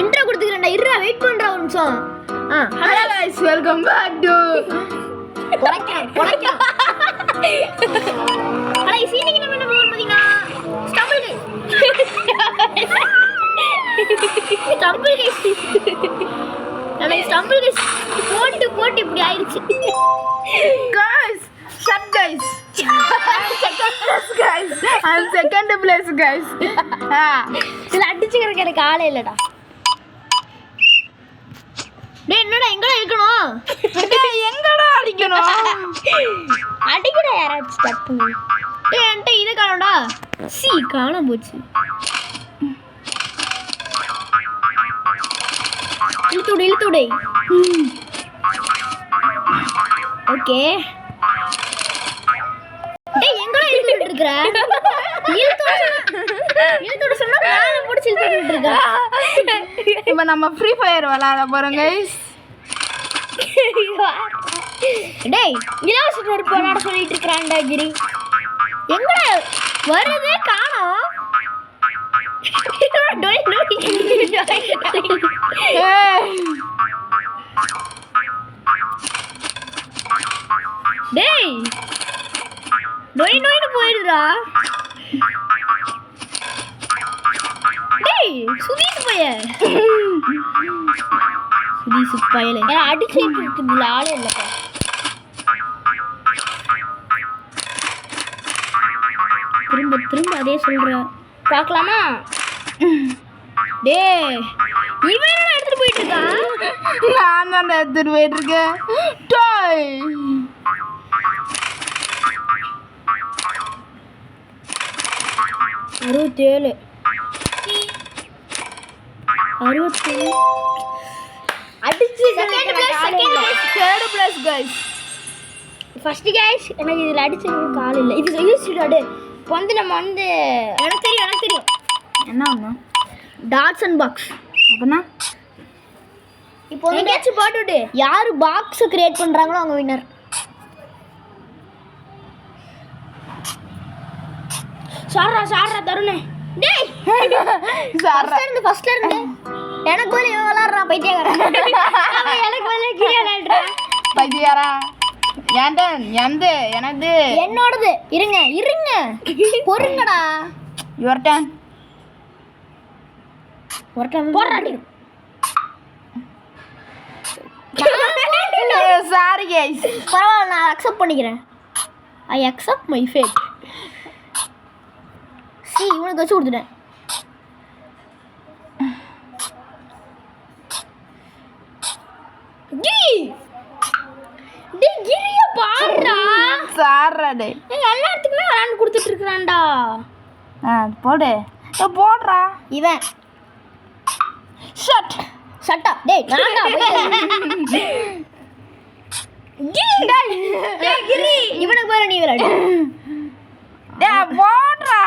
Intro கொடுத்துக்கிறேன்டா. இருடா wait பண்றா ஒரு நிமிஷம். Hello guys welcome back to பொளைக்க. ஹலோ இன்னைக்கு நம்ம என்ன போறோம் பாத்தீங்கன்னா ஸ்டம்பிள் கைஸ். Stumble Guys. நம்ம ஸ்டம்பிள் கைஸ் போட்டு இப்படி ஆயிடுச்சு. Guys shut guys. I'm second place guys. இதுல அடிச்சுக்கிறதுக்கு எனக்கு ஆளே இல்லடா. டேய் என்னடா எங்கடா இருக்கணும்? டேய் எங்கடா அடிக்கணும்? அடிக்கடா யாராச்சும் ஸ்டார்ட் பண்ணு. டேய் என்கிட்ட இத காணோம்டா. காணாம போச்சு. இழுத்துடு. ஓகே. டேய் எங்கடா இழுத்துட்டு இருக்கற? இழுத்துடு சொன்னா மேல போட்டு இழுத்துட்டு இருக்க. இப்போ நம்ம ஃப்ரீ ஃபயர் விளையாட போறோம் गाइस. டேய் இலவச டூர் போறாட சொல்லிட்டு இருக்கறான்டா கிரி. எங்கடா வரதே காணோம். டோய் டேய் நோய்னு போயிடுடா. டேய் சுதீஷ் பையல ஏன் அடிச்சுட்டு இருக்குதுல ஆளே இல்லப்பா. திரும்ப அதே சொல்ற பார்க்கலாமா? டேய் இவன் என்ன எடுத்துட்டு போயிட்டு இருக்கான்? நான் தான் எடுத்துட்டு போயிட்டு இருக்கேன். டோய் 67 அடிச்சு second third place guys. First guys எனக்கு இதுல அடிச்சதுக்கு கால் இல்ல. இது யூஸ்டாடு இப்போ வந்து நம்ம வந்து எனக்கு தெரியும் என்ன ஒண்ணு டாட்ஸ் அண்ட் பாக்ஸ் அப்பனா இப்போ வந்து எங்கேயாச்சும் போட்டுட்டு யாரு பாக்ஸ் கிரியேட் பண்றாங்களோ அவங்க வின்னர். சாரா தருணே. டேய் ஃபர்ஸ்ட்ல இருந்து எனக்கு போல இவன் விளையாடுறான் பைத்தியக்காரன். அவன் எனக்கு போல கிரியா விளையாடுறான் பைத்தியக்காரா. எனது என்னோடது. இருங்க பொறுங்கடா. Your turn. போராடி சாரி गाइस. பரவாயில்ல நான் அக்செப்ட் பண்ணிக்கிறேன். I accept my fate. இவனுக்கு வச்சு கொடுத்துட்டேன். கிரியா பாடுறா. சாரா டேய். எல்லாத்துக்குமே விளையாண்டு கொடுத்துட்டு இருக்கிறான்டா. போடுறா. இவன் ஷட்டா. டேய் நான்டா கிரி இவனுக்கு போற நீ விளையாடு. டேய் போடுறா.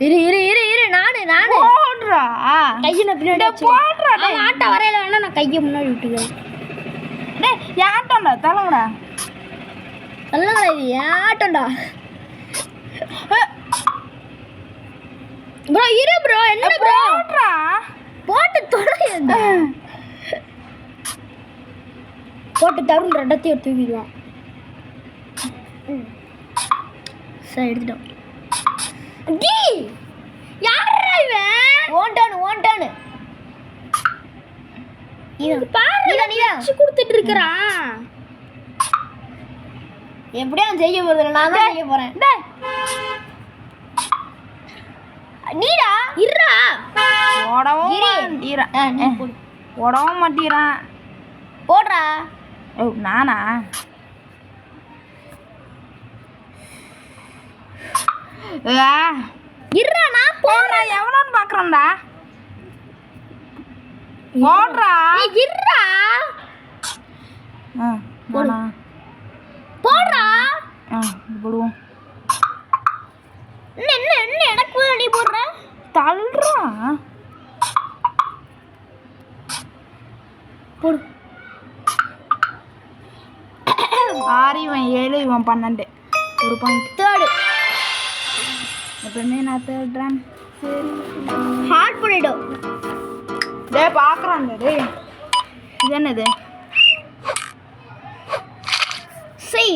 இரு நானு போடுறா. கையில பின்னாடி போடுறா. அவன் ஆட்ட வரையில வேணா நான் கையை முன்னாடி விட்டுக்கிறேன். டேய் யாட்டோடா தலங்கடா. இது ஆட்டோடா. ப்ரோ இரு ப்ரோ என்ன ப்ரோ போடுறா. போட்டு தொலையங்க. போட்டு தருண் ரெண்டத்தையும் தூக்கிடுவான். சரி எடுத்துட்டோம். யாரா இவன்? ஓன்டானு இவன் பாரு நீ கொடுத்துட்டு இருக்கறான். எப்படியா செய்ய போறது? நான் தான் செய்ய போறேன். நீடா இருடா. ஓடவும் மாட்டீரான். போடுறா. ஓ நானா? இருடா நான் போடுறேன். எவ்வளோன்னு பார்க்குறேன்டா. போடுறா. இருடா. போடுறா. போடுவோம். என்ன எனக்கு நீ போடுற தள்ளுறா. போடு. 6 இவன் 7 இவன் 12. ஒரு பாயிண்ட். தேர்டு எப்பவுமே நான் தேடுறேன். சரி ஹார்ட் பண்ணிடும். டேய் பார்க்குறாங்க டேய். இது என்னது? சரி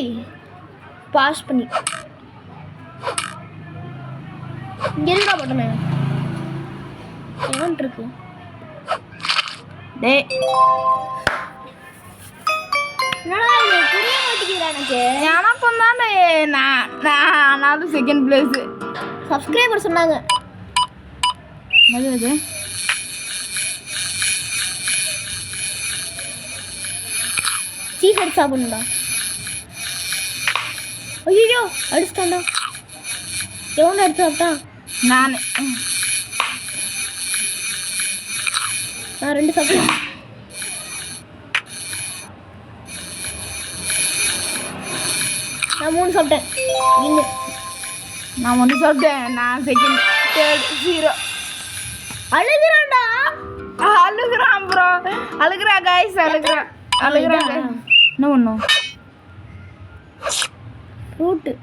பாஸ் பண்ணி இங்கே இருந்தா பட்டனே எவன் இருக்கு டேய் என்னடா இது புரிய மாட்டேங்குது எனக்கு. எனக்கும் தான் நான் செகண்ட் பிளேஸு. சப்ஸ்கிரைபர் சொன்னாங்க. என்னது இது? சீஸ் எடுத்து சாப்பிடணும்டா. ஐயோ அடிச்சுட்டான்டா. எவன் எடுத்து சாப்பிட்டான்? நான் நான் 2 சாப்பிட்டேன். நான் 3 சாப்பிட்டேன். நீங்கள் நான் 1 சாப்பிட்டேன். நான் செகண்ட், தேர்ட், 0. அழுகுறான்டா. அழுகுறான் ப்ரோ. அழுகுறா கைஸ், அழுகுறான். என்ன ஒன்றும் ஃப்ரூட்டு.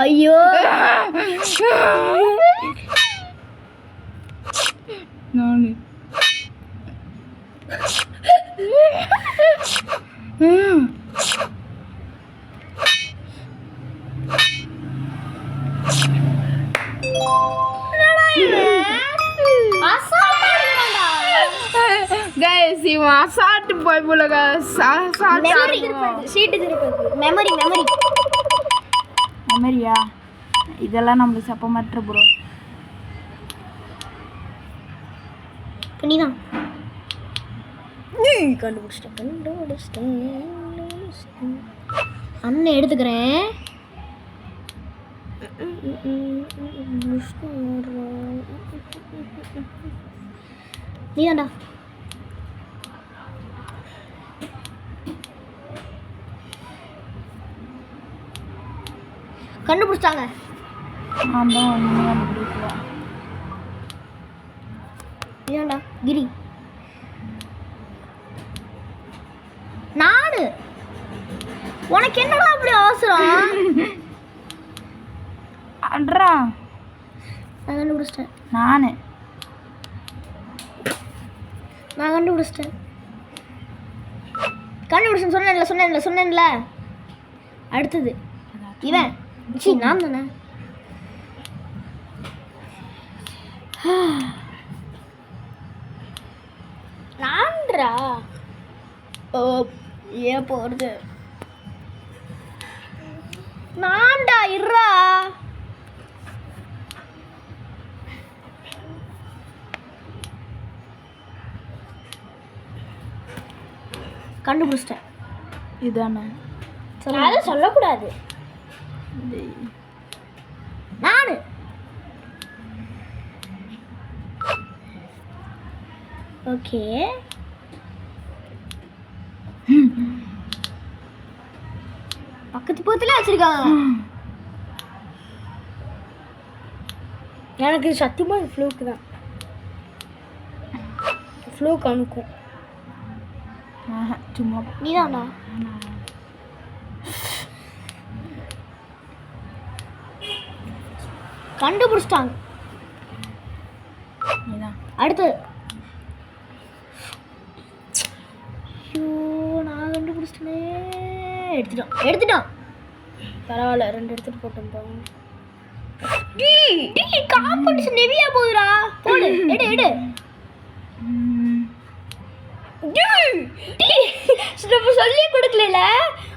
ஐயோ நானு கைஸ் இவன் அசால்ட் போய் போலங்க. மெமரி மெமரியா? இதெல்லாம் நம்மளுக்கு சப்ப மாற்ற ப்ரோ. நீதான் கண்டுபிடிச்சிட்டேன். அண்ணன் எடுத்துக்கிறேன். நீதான்டா. கண்டுபிடிச்சாங்க. நான் தான் ஒன்றுமே கண்டுபிடிக்கல. நீதான்டா கிரி. நானு உனக்கு என்னடா அப்படி அவசரம்? அட்ரா நான் கண்டுபிடிச்சிட்டேன். நான் கண்டுபிடிச்சிட்டேன். சொன்னேன்ல. அடுத்தது இவன். சீ நான் தானே. நான்டா. ஓ ஏன் போகிறது? நான்டா இருறா. கண்டுபிடிச்சிட்டேன். இதானே? அதை சொல்லக்கூடாது. நானு ஓகே. பக்கத்துல வச்சிருக்காங்க. எனக்கு சத்தியமா ஃப்ளூக்கு தான். ஃப்ளூக் அனுக்கும். சும்மா நீதான்டா. கண்டுபிடிச்சிட்டாங்க. அடுத்து நான் கண்டுபிடிச்சிட்டே. எடுத்துட்டான். பரவாயில்ல, 2 எடுத்துட்டு போட்டோம். காம்படிஷன் ஹெவியா போகுதுடா. போடு, எடு. சொல்லியே கொடுக்கல.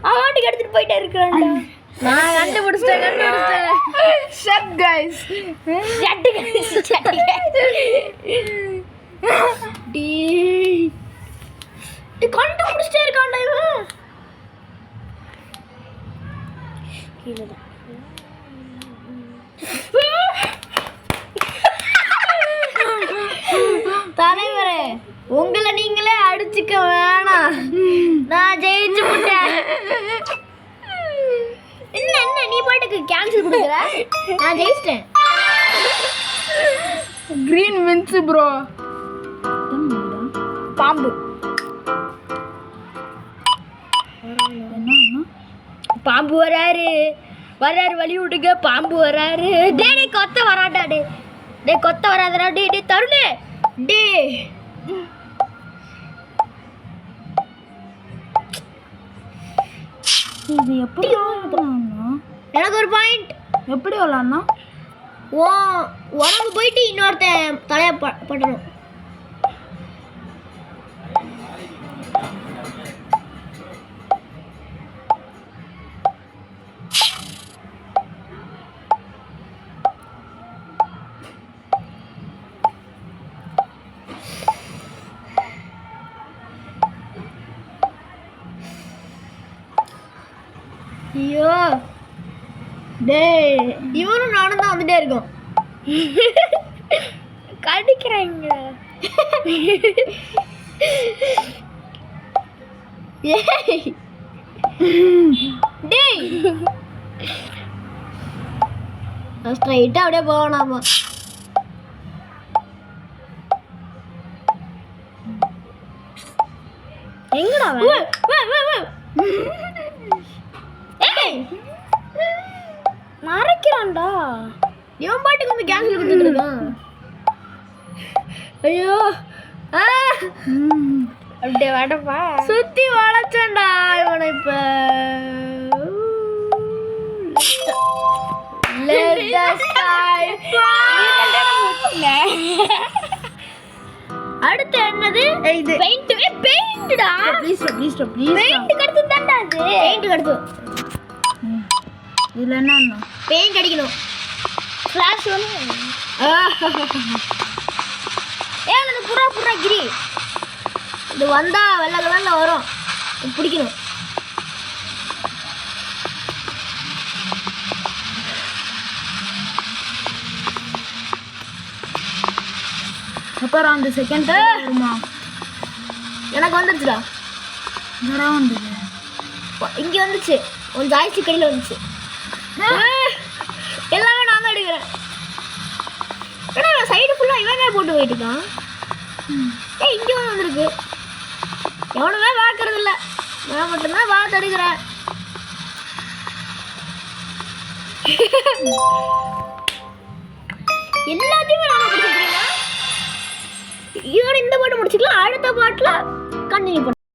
அவன்ட்டுக்கு எடுத்துட்டு போயிட்டே இருக்கிறான்டா. நான் கண்டுபிடிச்சிட்டேன். Shut guys. கண்டுபிடிச்சிட்டே இருக்கான்டா இவன். கீழே தலைவரே உங்களை நீங்களே அடிச்சுக்க வேணாம். நான் ஜெயிச்சு விட்டேன். என்ன என்ன நீ பாட்டுக்கு கேன்சல் கொடுக்குற? நான் ஜெயிச்சிட்டேன். Green wins bro. பாம்பு பாம்பு வராரு வழி விடுங்க. பாம்பு வராரு. டே கொத்த வராடா. டே கொத்த வராதடா. டே தருணே. டே இது எப்படி விளாட்னா? எனக்கு ஒரு பாயிண்ட். எப்படி விளாட்னா? உனக்கு போயிட்டு இன்னொருத்தன் தலையை பட்டணும். ஐயோ டேய் இவனும் நானும் தான் வந்துட்டே இருக்கோம். கடிக்கிறாங்க. டேய் ஸ்ட்ரைட்டா அப்படியே போகலாமா? எங்கடா மறைக்கிறான்டா. இவன் பாட்டுக்கு வந்து கேன்சல் கொடுத்துட்டு இருக்கான். ஐயோ அப்படியே வடப்பா சுத்தி வளைச்சான்டா இவனை. இப்ப அடுத்து என்னது? இது பெயிண்ட். பெயிண்ட்டா ப்ளீஸ் ப்ளீஸ் ப்ளீஸ். பெயிண்ட் கடுத்து தான்டா. அது பெயிண்ட் கடுத்து. இதுல என்ன பெயிண்ட் அடிக்கணும். ஃபிளாஷ் வந்து அந்த புறா கிரி இது வந்தா வெள்ளை கலர்ல வரும். பிடிக்கணும். அப்புறம் அந்த செகண்ட் எனக்கு வந்துருச்சுடா. என்னடா வந்தது? இங்க வந்துச்சு. உன் ஜாய்ஸ்டிக் கையில வந்துச்சு. எல்லாமே நான் தான் எடுக்கிறேன். ஏன்னா சைடு ஃபுல்லா இவனே போட்டு போயிட்டு இருக்கான். இங்க ஒன்று வந்துருக்கு. எவனுமே பார்க்கறது இல்லை. நான் மட்டும்தான் பார்த்து எடுக்கிறேன். எல்லாத்தையுமே நாம பிடிச்சிருக்கீங்களா? இதோட இந்த பாட்டு முடிச்சுக்கலாம். அடுத்த பாட்டில் கண்டினியூ பண்ணலாம்.